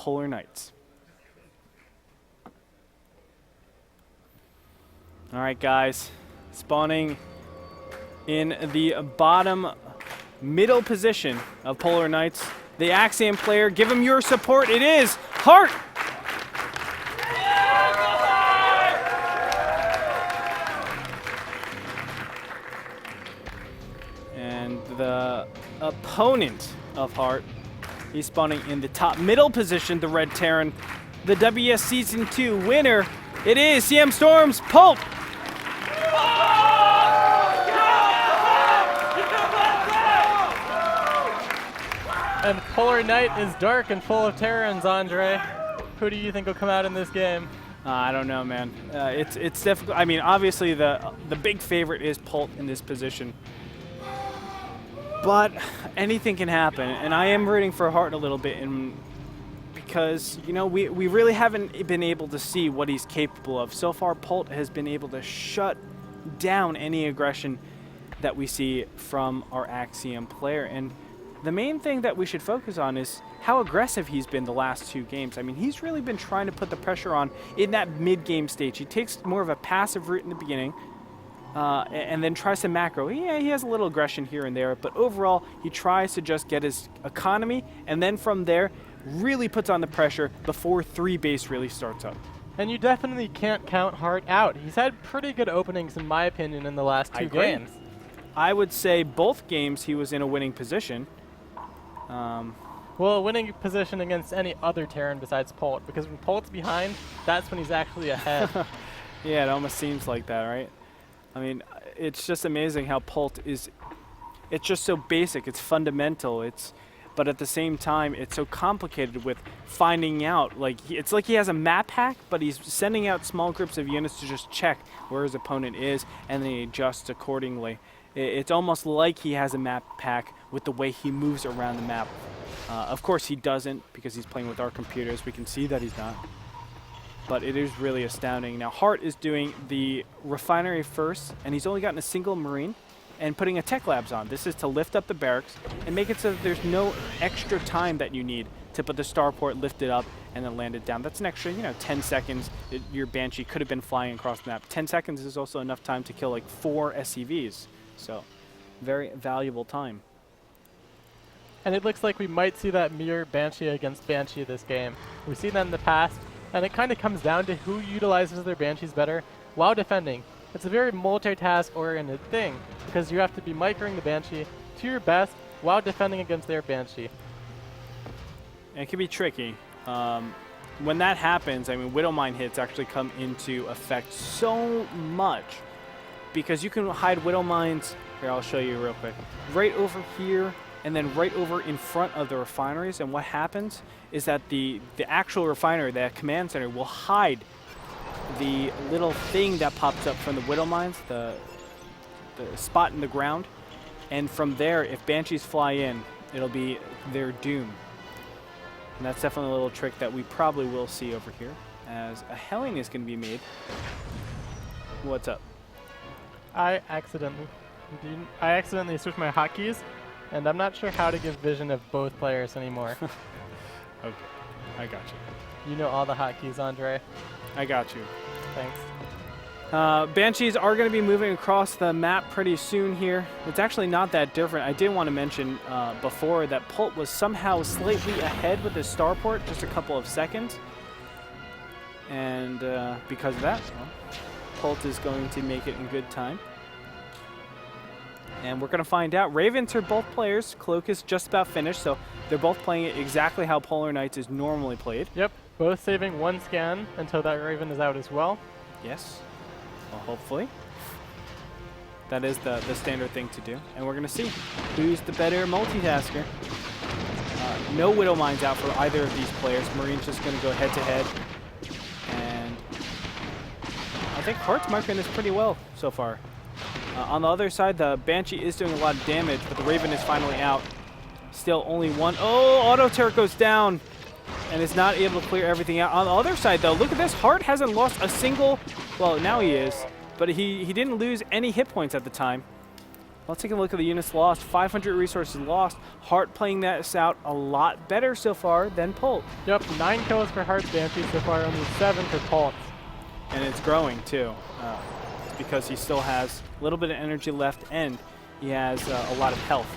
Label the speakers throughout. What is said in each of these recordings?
Speaker 1: Polar Knights. All right, guys. Spawning in the bottom middle position of Polar Knights. The Axiom player, give him your support. It is Hart. And the opponent of Hart, he's spawning in the top middle position, the Red Terran. The WCS Season 2 winner, it is CM Storm's Polt.
Speaker 2: And Polar Knight is dark and full of Terrans, Andre. Who do you think will come out in this game?
Speaker 1: I don't know, man. It's difficult. I mean, obviously the big favorite is Polt in this position. But anything can happen, and I am rooting for Hart a little bit because, you know, we really haven't been able to see what he's capable of. So far, Polt has been able to shut down any aggression that we see from our Axiom player. And the main thing that we should focus on is how aggressive he's been the last 2 games. I mean, he's really been trying to put the pressure on in that mid-game stage. He takes more of a passive route in the beginning and then tries to macro. Yeah, he has a little aggression here and there, but overall, he tries to just get his economy, and then from there, really puts on the pressure before 3 base really starts up.
Speaker 2: And you definitely can't count Hart out. He's had pretty good openings, in my opinion, in the last 2 games.
Speaker 1: I would say both games he was in a winning position.
Speaker 2: Well, a winning position against any other Terran besides Polt, because when Polt's behind, that's when he's actually ahead.
Speaker 1: Yeah, it almost seems like that, right? I mean, it's just amazing how Polt is. It's just so basic. It's fundamental. But at the same time, it's so complicated with finding out. Like, it's like he has a map hack, but he's sending out small groups of units to just check where his opponent is, and then he adjusts accordingly. It's almost like he has a map pack with the way he moves around the map. Of course, he doesn't, because he's playing with our computers. We can see that he's not. But it is really astounding. Now, Hart is doing the refinery first, and he's only gotten a single Marine and putting a tech labs on. This is to lift up the barracks and make it so that there's no extra time that you need to put the starport, lift it up, and then land it down. That's an extra, 10 seconds. Your Banshee could have been flying across the map. 10 seconds is also enough time to kill like 4 SCVs. So, very valuable time.
Speaker 2: And it looks like we might see that mirror Banshee against Banshee this game. We've seen that in the past, and it kind of comes down to who utilizes their Banshees better while defending. It's a very multitask-oriented thing, because you have to be microing the Banshee to your best while defending against their Banshee.
Speaker 1: And it can be tricky. When that happens, I mean, Widowmine hits actually come into effect so much, because you can hide Widowmines. Here, I'll show you real quick. Right over here, and then right over in front of the refineries. And what happens is that the actual refinery, the command center, will hide the little thing that pops up from the Widowmines, the spot in the ground. And from there, if Banshees fly in, it'll be their doom. And that's definitely a little trick that we probably will see over here, as a Helling is going to be made. What's up?
Speaker 2: I accidentally switched my hotkeys, and I'm not sure how to give vision of both players anymore.
Speaker 1: Okay, I got you.
Speaker 2: You know all the hotkeys, Andre.
Speaker 1: I got you.
Speaker 2: Thanks.
Speaker 1: Banshees are going to be moving across the map pretty soon here. It's actually not that different. I did want to mention before that Polt was somehow slightly ahead with his starport, just a couple of seconds. And because of that, well, Polt is going to make it in good time. And we're going to find out. Ravens are both players. Cloak is just about finished, so they're both playing it exactly how Polar Knights is normally played.
Speaker 2: Yep, both saving 1 scan until that Raven is out as well.
Speaker 1: Yes. Well, hopefully. That is the standard thing to do. And we're going to see who's the better multitasker. No Widowmines out for either of these players. Marine's just going to go head-to-head. And I think Hart's marking this pretty well so far. On the other side, the Banshee is doing a lot of damage, but the Raven is finally out. Still only 1. Oh, Auto Turret goes down and is not able to clear everything out. On the other side, though, look at this. Hart hasn't lost a single... Well, now he is, but he didn't lose any hit points at the time. Let's take a look at the units lost. 500 resources lost. Hart playing that out a lot better so far than Polt.
Speaker 2: Yep, 9 kills for Hart's Banshee so far, only 7 for Polt.
Speaker 1: And it's growing too. It's because he still has a little bit of energy left and he has a lot of health.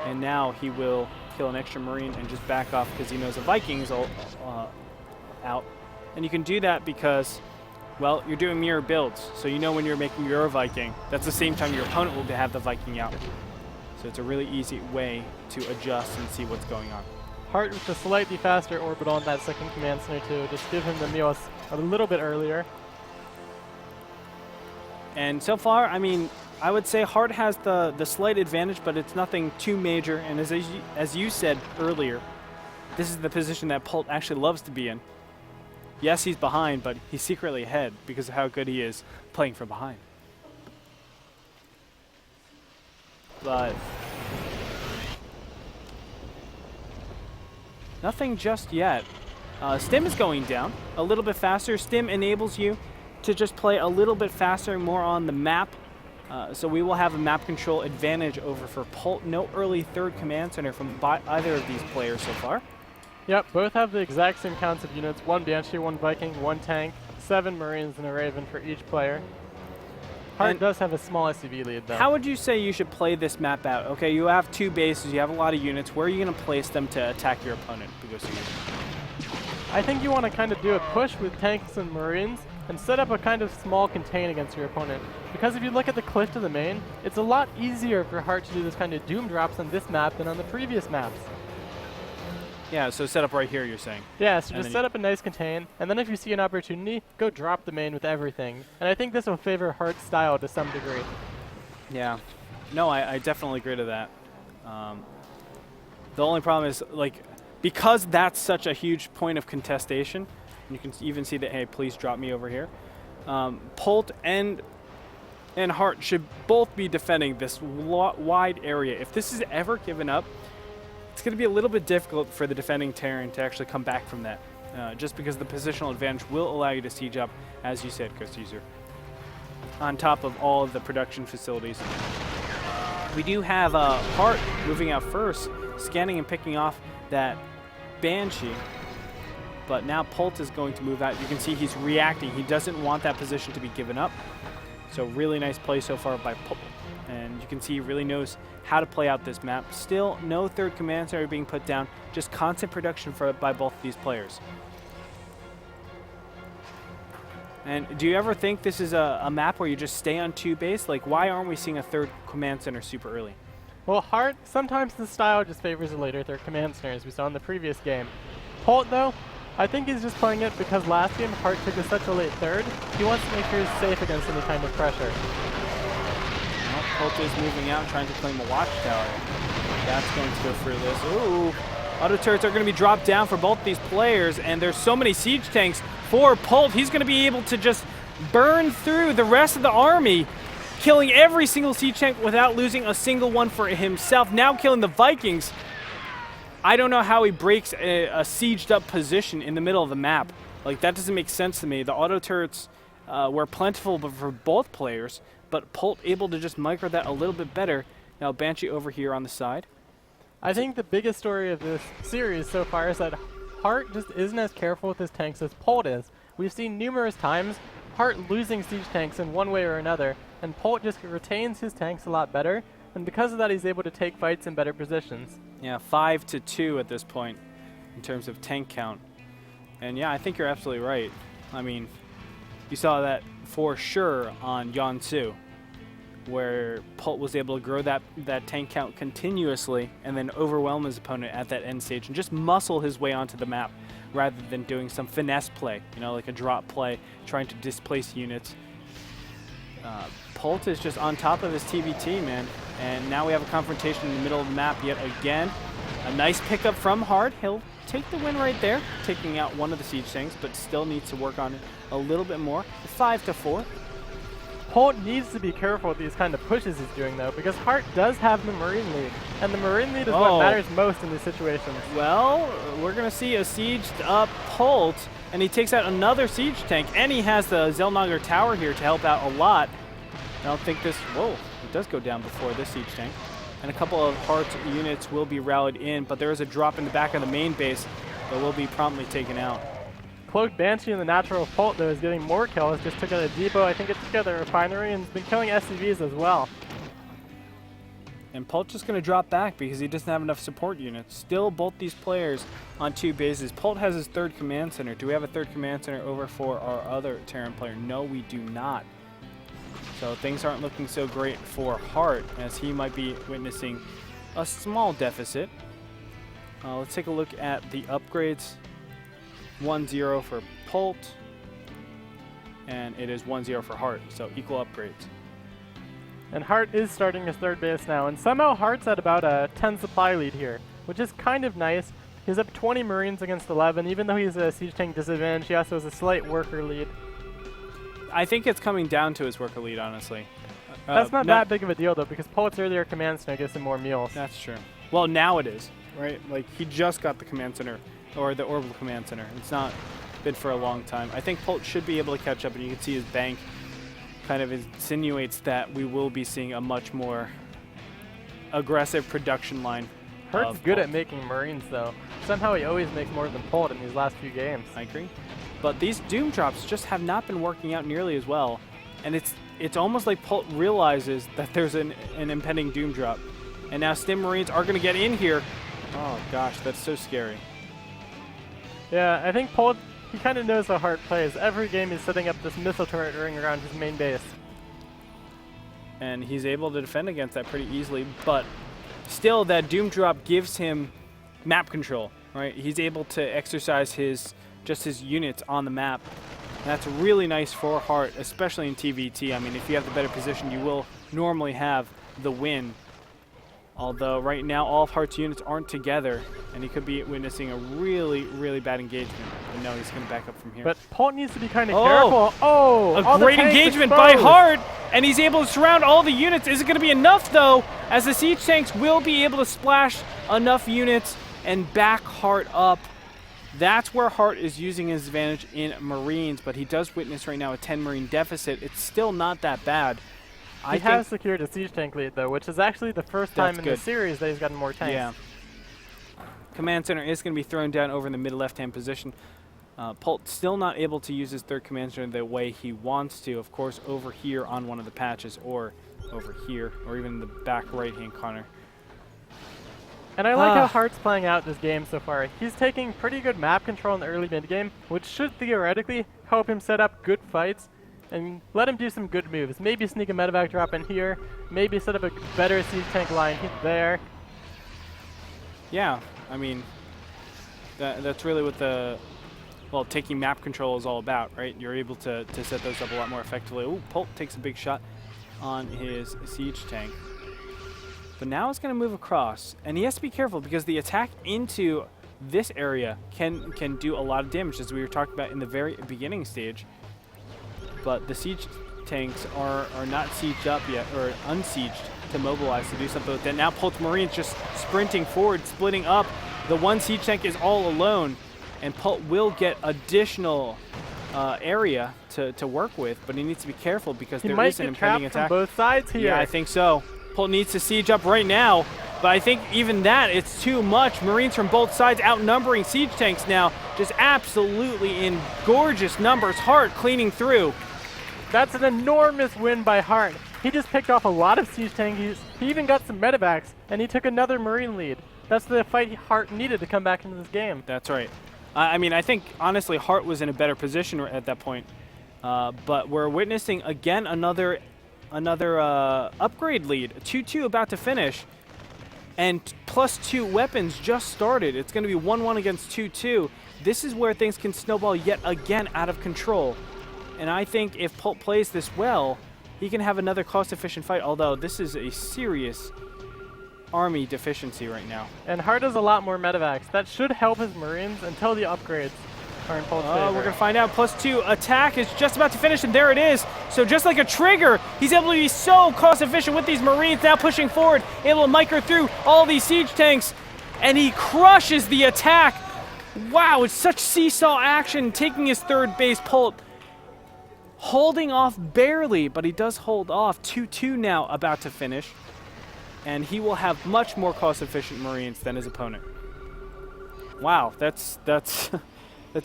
Speaker 1: And now he will kill an extra Marine and just back off because he knows the Viking's out. And you can do that because, well, you're doing mirror builds. So you know when you're making your Viking, that's the same time your opponent will have the Viking out. So it's a really easy way to adjust and see what's going on.
Speaker 2: Hart with a slightly faster orbital on that second command center to just give him the meals a little bit earlier.
Speaker 1: And so far, I mean, I would say Hart has the slight advantage, but it's nothing too major. And as you said earlier, this is the position that Polt actually loves to be in. Yes, he's behind, but he's secretly ahead because of how good he is playing from behind. But nothing just yet. Stim is going down a little bit faster. Stim enables you to just play a little bit faster, more on the map. So we will have a map control advantage over for Polt. No early third command center from either of these players so far.
Speaker 2: Yep, both have the exact same counts of units. 1 Banshee, 1 Viking, 1 tank, 7 Marines and a Raven for each player. Hart does have a small SCV lead though.
Speaker 1: How would you say you should play this map out? Okay, you have 2 bases, you have a lot of units. Where are you going to place them to attack your opponent?
Speaker 2: I think you want to kind of do a push with tanks and Marines and set up a kind of small contain against your opponent. Because if you look at the cliff to the main, it's a lot easier for Hart to do this kind of doom drops on this map than on the previous maps.
Speaker 1: Yeah, so set up right here, you're saying.
Speaker 2: Yeah, so just set up a nice contain, and then if you see an opportunity, go drop the main with everything. And I think this will favor Hart's style to some degree.
Speaker 1: Yeah. No, I definitely agree to that. The only problem is, like, because that's such a huge point of contestation, you can even see that, hey, please drop me over here. Polt and Hart should both be defending this wide area. If this is ever given up, it's going to be a little bit difficult for the defending Terran to actually come back from that, just because the positional advantage will allow you to siege up, as you said, Ghost User, on top of all of the production facilities. We do have Hart moving out first, scanning and picking off that Banshee, but now Polt is going to move out. You can see he's reacting. He doesn't want that position to be given up. So really nice play so far by Polt. And you can see he really knows how to play out this map. Still no third command center being put down, just constant production by both of these players. And do you ever think this is a map where you just stay on 2 base? Like, why aren't we seeing a third command center super early?
Speaker 2: Well, Hart, sometimes the style just favors a later third command center, as we saw in the previous game. Polt, though, I think he's just playing it because last game Hart took such a late third. He wants to make sure he's safe against any kind of pressure.
Speaker 1: Polt is moving out, trying to claim a watchtower. That's going to go through this. Ooh, auto turrets are going to be dropped down for both these players, and there's so many siege tanks for Polt. He's going to be able to just burn through the rest of the army, killing every single siege tank without losing a single one for himself. Now killing the Vikings. I don't know how he breaks a sieged up position in the middle of the map. Like, that doesn't make sense to me. The auto turrets were plentiful for both players, but Polt able to just micro that a little bit better. Now Banshee over here on the side.
Speaker 2: I think the biggest story of this series so far is that Hart just isn't as careful with his tanks as Polt is. We've seen numerous times Hart losing siege tanks in one way or another, and Polt just retains his tanks a lot better, and because of that he's able to take fights in better positions.
Speaker 1: Yeah, 5-2 at this point in terms of tank count. And yeah, I think you're absolutely right. I mean, you saw that for sure on Yonsu, where Polt was able to grow that tank count continuously and then overwhelm his opponent at that end stage and just muscle his way onto the map rather than doing some finesse play, you know, like a drop play, trying to displace units. Polt is just on top of his TVT, man. And now we have a confrontation in the middle of the map yet again. A nice pickup from Hart. He'll take the win right there, taking out one of the siege tanks, but still needs to work on it a little bit more. 5-4.
Speaker 2: Polt needs to be careful with these kind of pushes he's doing, though, because Hart does have the Marine lead, and the Marine lead is what matters most in these situations.
Speaker 1: Well, we're going to see a sieged up Polt, and he takes out another siege tank, and he has the Zellnager Tower here to help out a lot. I don't think this... Whoa, It does go down before this siege tank. And a couple of Hearts units will be rallied in, but there is a drop in the back of the main base that will be promptly taken out.
Speaker 2: Cloaked Banshee in the natural Polt, though, is getting more kills. Just took out a depot. I think it took out the refinery and has been killing SCVs as well.
Speaker 1: And Polt just going to drop back because he doesn't have enough support units. Still both these players on 2 bases. Polt has his 3rd command center. Do we have a 3rd command center over for our other Terran player? No, we do not. So things aren't looking so great for Hart, as he might be witnessing a small deficit. Let's take a look at the upgrades. 1-0 for Polt, and it is 1-0 for Hart, so equal upgrades.
Speaker 2: And Hart is starting his 3rd base now, and somehow Hart's at about a 10 supply lead here, which is kind of nice. He's up 20 Marines against 11, even though he's a siege tank disadvantage, he also has a slight worker lead.
Speaker 1: I think it's coming down to his worker lead, honestly.
Speaker 2: That's not that big of a deal, though, because Polt's earlier command center gives him more mules.
Speaker 1: That's true. Well, now it is, right? Like, he just got the command center, or the orbital command center. It's not been for a long time. I think Polt should be able to catch up, and you can see his bank kind of insinuates that we will be seeing a much more aggressive production line.
Speaker 2: Hart's good at making Marines, though. Somehow he always makes more than Polt in these last few games.
Speaker 1: I agree. But these Doom drops just have not been working out nearly as well. And it's almost like Polt realizes that there's an impending Doom drop. And now Stim Marines are going to get in here. Oh, gosh, that's so scary.
Speaker 2: Yeah, I think Polt, he kind of knows how Hart plays. Every game he's setting up this missile turret ring around his main base.
Speaker 1: And he's able to defend against that pretty easily. But still, that Doom drop gives him map control, right? He's able to exercise his units on the map. And that's really nice for Hart, especially in TVT. I mean, if you have the better position, you will normally have the win. Although right now all of Hart's units aren't together, and he could be witnessing a really, really bad engagement. But no, he's going to back up from here.
Speaker 2: But Polt needs to be kind of careful. Oh,
Speaker 1: a great engagement by Hart, and he's able to surround all the units. Is it going to be enough, though, as the siege tanks will be able to splash enough units and back Hart up? That's where Hart is using his advantage in Marines, but he does witness right now a 10 Marine deficit. It's still not that bad.
Speaker 2: He has secured a siege tank lead, though, which is actually the first time in the series that he's gotten more tanks.
Speaker 1: Yeah. Command center is going to be thrown down over in the mid left-hand position. Polt still not able to use his 3rd command center the way he wants to. Of course, over here on one of the patches, or over here, or even in the back right-hand corner.
Speaker 2: And I like how Hart's playing out this game so far. He's taking pretty good map control in the early mid-game, which should theoretically help him set up good fights and let him do some good moves. Maybe sneak a medevac drop in here, maybe set up a better siege tank line there.
Speaker 1: Yeah, I mean, that's really what taking map control is all about, right? You're able to set those up a lot more effectively. Ooh, Polt takes a big shot on his siege tank. But now it's going to move across, and he has to be careful because the attack into this area can do a lot of damage, as we were talking about in the very beginning stage. But the siege tanks are not sieged up yet, or unsieged to mobilize to do something with that. Now Polt's Marines just sprinting forward, splitting up. The one siege tank is all alone, and Polt will get additional area to work with, but he needs to be careful because there is an impending attack.
Speaker 2: From both sides here.
Speaker 1: Yeah, I think so. Polt needs to siege up right now, but I think even that, it's too much. Marines from both sides outnumbering siege tanks now, just absolutely in gorgeous numbers. Hart cleaning through.
Speaker 2: That's an enormous win by Hart. He just picked off a lot of siege tanks. He even got some medevacs, and he took another Marine lead. That's the fight Hart needed to come back into this game.
Speaker 1: That's right. I mean, I think, honestly, Hart was in a better position at that point. But we're witnessing, again, another upgrade lead. 2-2 about to finish. And +2 weapons just started. It's going to be 1-1 against 2-2. This is where things can snowball yet again out of control. And I think if Polt plays this well, he can have another cost-efficient fight, although this is a serious army deficiency right now.
Speaker 2: And Hart has a lot more medevacs. That should help his Marines until the upgrades are in Polt's favor.
Speaker 1: We're going to find out. +2 attack is just about to finish, and there it is. So just like a trigger, he's able to be so cost-efficient with these Marines, now pushing forward, able to micro through all these siege tanks, and he crushes the attack. Wow, it's such seesaw action, taking his 3rd base. Polt holding off barely, but he does hold off. 2-2 now, about to finish. And he will have much more cost-efficient Marines than his opponent. Wow, that's that's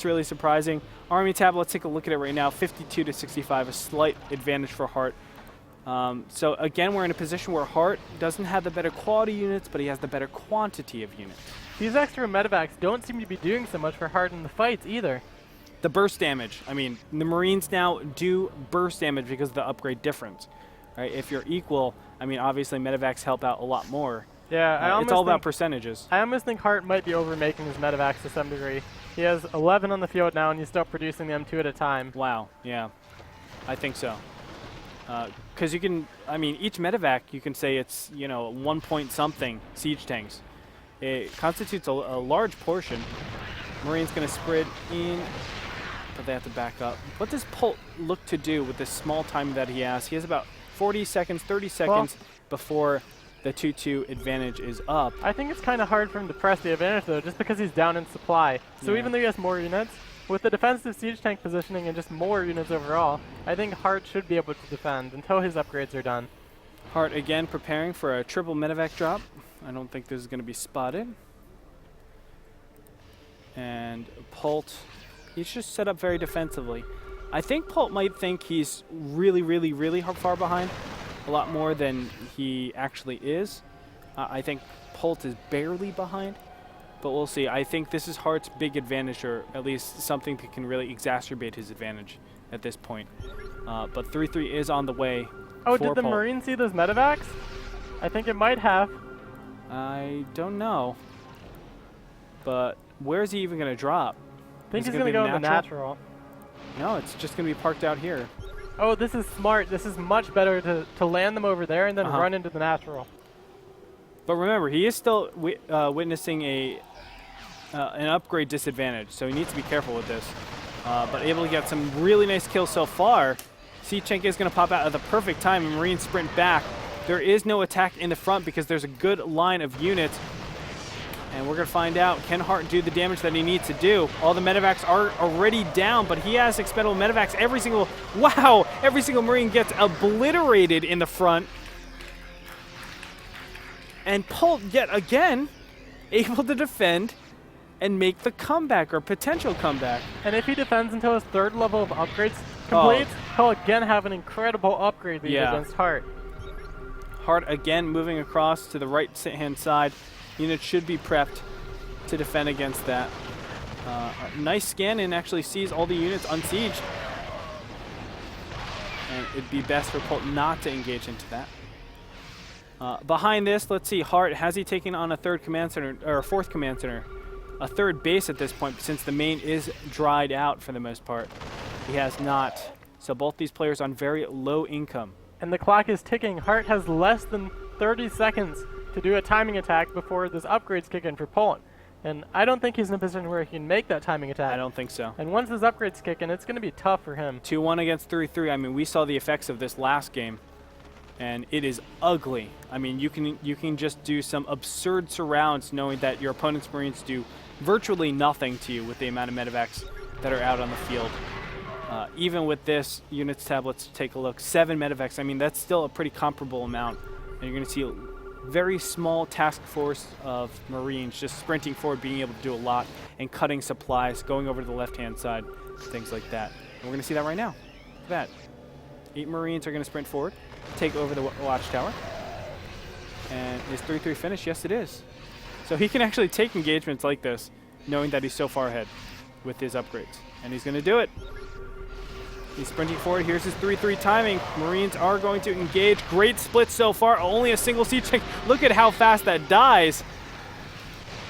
Speaker 1: really surprising. Army tab, let's take a look at it right now. 52 to 65, a slight advantage for Hart. So again, we're in a position where Hart doesn't have the better quality units, but he has the better quantity of units.
Speaker 2: These extra medevacs don't seem to be doing so much for Hart in the fights either.
Speaker 1: The burst damage. I mean, the Marines now do burst damage because of the upgrade difference. Right? If you're equal, I mean, obviously medevacs help out a lot more.
Speaker 2: Yeah,
Speaker 1: it's all about percentages.
Speaker 2: I almost think Hart might be overmaking his medevacs to some degree. He has 11 on the field now, and he's still producing them 2 at a time.
Speaker 1: Wow, yeah, I think so. Because you can, I mean, each medevac, you can say it's, 1 point something siege tanks. It constitutes a large portion. Marine's going to spread in, but they have to back up. What does Polt look to do with this small time that he has? He has about 40 seconds, 30 seconds before the 2-2 advantage is up.
Speaker 2: I think it's kind of hard for him to press the advantage, though, just because he's down in supply. So even though he has more units, with the defensive siege tank positioning and just more units overall, I think Hart should be able to defend until his upgrades are done.
Speaker 1: Hart, again, preparing for a triple medevac drop. I don't think this is going to be spotted. And Polt, he's just set up very defensively. I think Polt might think he's really, really, really far behind. A lot more than he actually is. I think Polt is barely behind, but we'll see. I think this is Hart's big advantage, or at least something that can really exacerbate his advantage at this point. But 3-3 is on the way.
Speaker 2: Oh, did the Marines see those medevacs? I think it might have.
Speaker 1: I don't know. But where is he even going to drop?
Speaker 2: I think he's going to go in the natural.
Speaker 1: No, it's just going to be parked out here.
Speaker 2: Oh, this is smart. This is much better to land them over there and then run into the natural.
Speaker 1: But remember, he is still witnessing an upgrade disadvantage, so he needs to be careful with this. But able to get some really nice kills so far. Siechenko is going to pop out at the perfect time, and Marines sprint back. There is no attack in the front because there's a good line of units. And we're going to find out, can Hart do the damage that he needs to do? All the medevacs are already down, but he has expendable medevacs. Every single Marine gets obliterated in the front. And Polt, yet again, able to defend and make the comeback, or potential comeback.
Speaker 2: And if he defends until his 3rd level of upgrades completes, he'll again have an incredible upgrade lead against Hart.
Speaker 1: Hart again moving across to the right-hand side. Units should be prepped to defend against that. Nice scan and actually sees all the units unsieged. And it'd be best for Polt not to engage into that. Behind this, let's see, Hart, has he taken on a 3rd command center, or a 4th command center? A 3rd base at this point, since the main is dried out for the most part. He has not. So both these players on very low income.
Speaker 2: And the clock is ticking. Hart has less than 30 seconds to do a timing attack before this upgrades kick in for Polt. And I don't think he's in a position where he can make that timing attack.
Speaker 1: I don't think so.
Speaker 2: And once his upgrades kick in, it's going to be tough for him.
Speaker 1: 2-1 against 3-3. I mean, we saw the effects of this last game, and it is ugly. I mean, you can just do some absurd surrounds knowing that your opponent's Marines do virtually nothing to you with the amount of medevacs that are out on the field. Even with this units tab, let's take a look. 7 medevacs. I mean, that's still a pretty comparable amount. And you're going to see a very small task force of Marines just sprinting forward, being able to do a lot, and cutting supplies, going over to the left-hand side, things like that. And we're going to see that right now. Look at that. 8 Marines are going to sprint forward, take over the watchtower. And is 3-3 finished? Yes, it is. So he can actually take engagements like this, knowing that he's so far ahead with his upgrades. And he's going to do it. He's sprinting forward. Here's his 3-3 timing. Marines are going to engage. Great split so far. Only a single siege tank. Look at how fast that dies.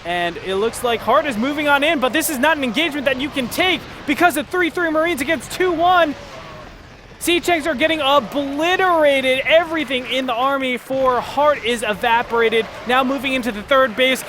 Speaker 1: And it looks like Hart is moving on in, but this is not an engagement that you can take because of 3-3 Marines against 2-1. Siege tanks are getting obliterated. Everything in the army for Hart is evaporated. Now moving into the 3rd base.